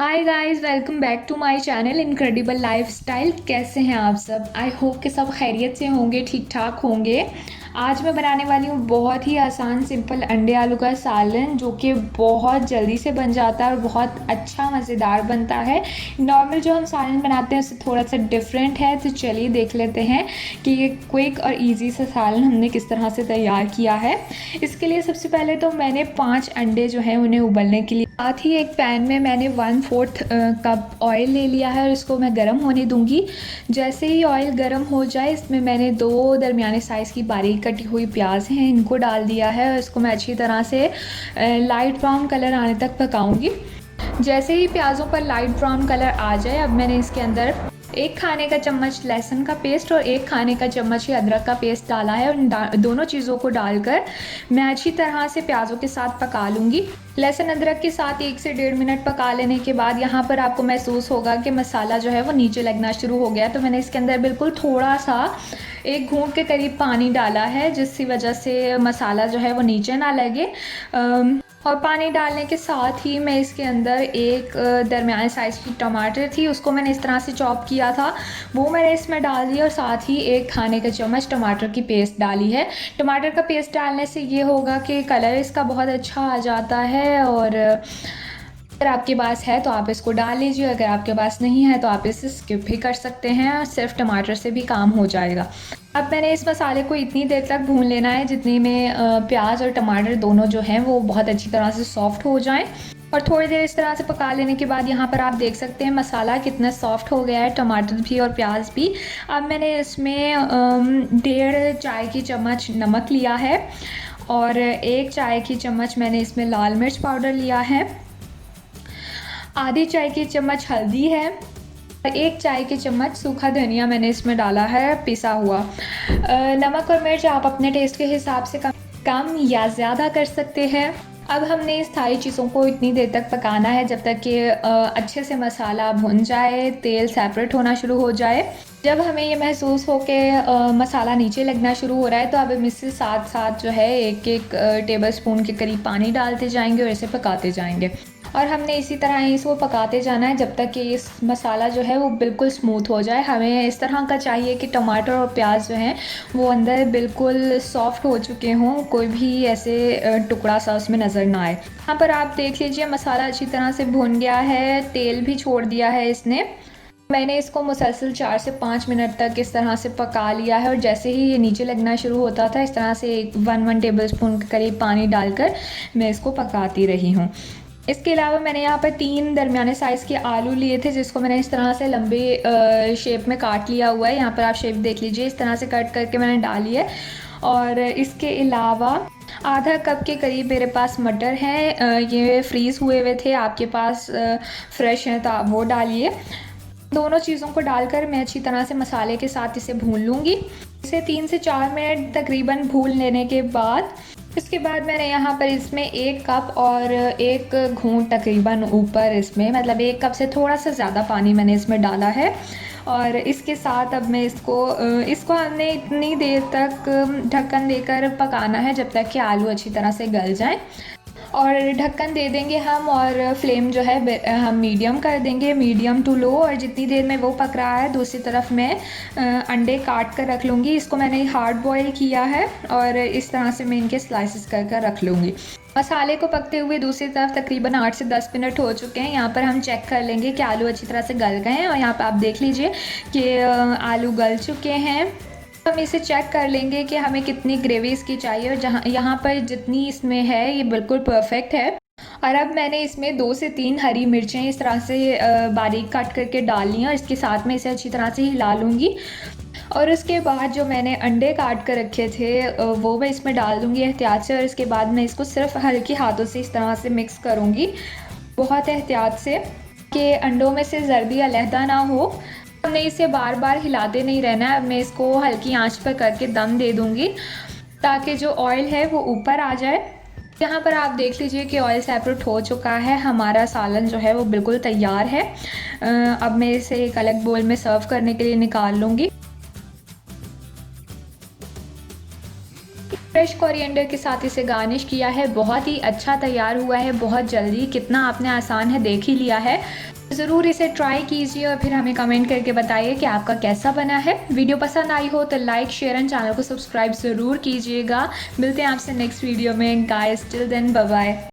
Hi guys, welcome back to my channel incredible lifestyle. कैसे हैं आप सब? आई होप कि सब खैरियत से होंगे, ठीक ठाक होंगे। आज मैं बनाने वाली हूँ बहुत ही आसान सिंपल अंडे आलू का सालन, जो कि बहुत जल्दी से बन जाता है और बहुत अच्छा मज़ेदार बनता है। नॉर्मल जो हम सालन बनाते हैं उससे थोड़ा सा डिफरेंट है। तो चलिए देख लेते हैं कि ये क्विक और इजी सा सालन हमने किस तरह से तैयार किया है। इसके लिए सबसे पहले तो मैंने 5 अंडे जो हैं उन्हें उबलने के लिए, साथ ही एक पैन में मैंने 1/4 कप ऑयल ले लिया है और इसको मैं गर्म होने दूंगी। जैसे ही ऑयल गर्म हो जाए, इसमें मैंने 2 दरमियाने साइज़ की बारीक कटी हुई प्याज हैं, इनको डाल दिया है और इसको मैं अच्छी तरह से लाइट ब्राउन कलर आने तक पकाऊंगी। जैसे ही प्याज़ों पर लाइट ब्राउन कलर आ जाए, अब मैंने इसके अंदर 1 खाने का चम्मच लहसुन का पेस्ट और 1 खाने का चम्मच ही अदरक का पेस्ट डाला है और दोनों चीज़ों को डालकर मैं अच्छी तरह से प्याज़ों के साथ पका लूँगी। लहसुन अदरक के साथ 1 से 1.5 मिनट पका लेने के बाद यहाँ पर आपको महसूस होगा कि मसाला जो है वो नीचे लगना शुरू हो गया। तो मैंने इसके अंदर बिल्कुल थोड़ा सा 1 घूंट के करीब पानी डाला है, जिसकी वजह से मसाला जो है वो नीचे ना लगे। और पानी डालने के साथ ही मैं इसके अंदर एक दरमियाने साइज़ की टमाटर थी, उसको मैंने इस तरह से चॉप किया था, वो मैंने इसमें डाल दिया और साथ ही 1 खाने का चम्मच टमाटर की पेस्ट डाली है। टमाटर का पेस्ट डालने से ये होगा कि कलर इसका बहुत अच्छा आ जाता है। और अगर आपके पास है तो आप इसको डाल लीजिए, अगर आपके पास नहीं है तो आप इसे स्किप भी कर सकते हैं, सिर्फ टमाटर से भी काम हो जाएगा। अब मैंने इस मसाले को इतनी देर तक भून लेना है जितनी में प्याज और टमाटर दोनों जो हैं वो बहुत अच्छी तरह से सॉफ्ट हो जाएं। और थोड़ी देर इस तरह से पका लेने के बाद यहाँ पर आप देख सकते हैं मसाला कितना सॉफ्ट हो गया है, टमाटर भी और प्याज भी। अब मैंने इसमें 1.5 चाय की चम्मच नमक लिया है और 1 चाय की चम्मच मैंने इसमें लाल मिर्च पाउडर लिया है, आधी चाय की चम्मच हल्दी है, 1 चाय की चम्मच सूखा धनिया मैंने इसमें डाला है पिसा हुआ। नमक और मिर्च आप अपने टेस्ट के हिसाब से कम या ज़्यादा कर सकते हैं। अब हमने इस सारी चीज़ों को इतनी देर तक पकाना है जब तक कि अच्छे से मसाला भुन जाए, तेल सेपरेट होना शुरू हो जाए। जब हमें ये महसूस हो कि मसाला नीचे लगना शुरू हो रहा है, तो अब हम इससे साथ साथ जो है 1-1 टेबल स्पून के करीब पानी डालते जाएंगे और इसे पकाते जाएंगे। और हमने इसी तरह ही इसको पकाते जाना है जब तक कि इस मसाला जो है वो बिल्कुल स्मूथ हो जाए। हमें इस तरह का चाहिए कि टमाटर और प्याज जो हैं वो अंदर बिल्कुल सॉफ्ट हो चुके हों, कोई भी ऐसे टुकड़ा सा उसमें नज़र ना आए। यहाँ पर आप देख लीजिए मसाला अच्छी तरह से भुन गया है, तेल भी छोड़ दिया है इसने। मैंने इसको मुसलसल 4 से 5 मिनट तक इस तरह से पका लिया है और जैसे ही ये नीचे लगना शुरू होता था, इस तरह से 1 टेबल स्पून के करीब पानी डालकर मैं इसको पकाती रही हूँ। इसके अलावा मैंने यहाँ पर 3 दरमियाने साइज़ के आलू लिए थे, जिसको मैंने इस तरह से लंबे शेप में काट लिया हुआ है। यहाँ पर आप शेप देख लीजिए, इस तरह से कट करके मैंने डाली है। और इसके अलावा आधा कप के करीब मेरे पास मटर हैं, ये फ्रीज़ हुए हुए थे, आपके पास फ्रेश हैं तो आप वो डालिए। दोनों चीज़ों को डालकर मैं अच्छी तरह से मसाले के साथ इसे भून लूँगी। इसे 3 से 4 मिनट तकरीबन भून लेने के बाद, इसके बाद मैंने यहाँ पर इसमें 1 कप और 1 घूंट तकरीबन ऊपर, इसमें मतलब 1 कप से थोड़ा सा ज़्यादा पानी मैंने इसमें डाला है। और इसके साथ अब मैं इसको हमने इतनी देर तक ढक्कन देकर पकाना है जब तक कि आलू अच्छी तरह से गल जाएं। और ढक्कन दे देंगे हम और फ्लेम जो है हम मीडियम कर देंगे, मीडियम टू लो। और जितनी देर में वो पक रहा है, दूसरी तरफ मैं अंडे काट कर रख लूँगी। इसको मैंने हार्ड बॉईल किया है और इस तरह से मैं इनके स्लाइसेस कर कर रख लूँगी। मसाले को पकते हुए दूसरी तरफ तकरीबन 8 से 10 मिनट हो चुके हैं। यहाँ पर हम चेक कर लेंगे कि आलू अच्छी तरह से गल गए हैं और यहाँ पर आप देख लीजिए कि आलू गल चुके हैं। हम इसे चेक कर लेंगे कि हमें कितनी ग्रेवी इसकी चाहिए और यहाँ पर जितनी इसमें है ये बिल्कुल परफेक्ट है। और अब मैंने इसमें 2 से 3 हरी मिर्चें इस तरह से बारीक काट करके डाल ली हैं और इसके साथ में इसे अच्छी तरह से हिला लूँगी। और उसके बाद जो मैंने अंडे काट कर रखे थे वो मैं इसमें डाल दूँगी एहतियात से। और इसके बाद मैं इसको सिर्फ हल्के हाथों से इस तरह से मिक्स करूँगी, बहुत एहतियात से, कि अंडों में से जर्दी अलहदा ना हो। हमने इसे बार बार हिलाते नहीं रहना है। अब मैं इसको हल्की आंच पर करके दम दे दूँगी ताकि जो ऑयल है वो ऊपर आ जाए। यहाँ पर आप देख लीजिए कि ऑयल सेपरेट हो चुका है, हमारा सालन जो है वो बिल्कुल तैयार है। अब मैं इसे एक अलग बोल में सर्व करने के लिए निकाल लूँगी। फ्रेश कोरिएंडर के साथ इसे गार्निश किया है। बहुत ही अच्छा तैयार हुआ है, बहुत जल्दी। कितना आपने आसान है देख ही लिया है। ज़रूर इसे ट्राई कीजिए और फिर हमें कमेंट करके बताइए कि आपका कैसा बना है। वीडियो पसंद आई हो तो लाइक, शेयर एंड चैनल को सब्सक्राइब ज़रूर कीजिएगा। मिलते हैं आपसे नेक्स्ट वीडियो में। Guys till then bye bye.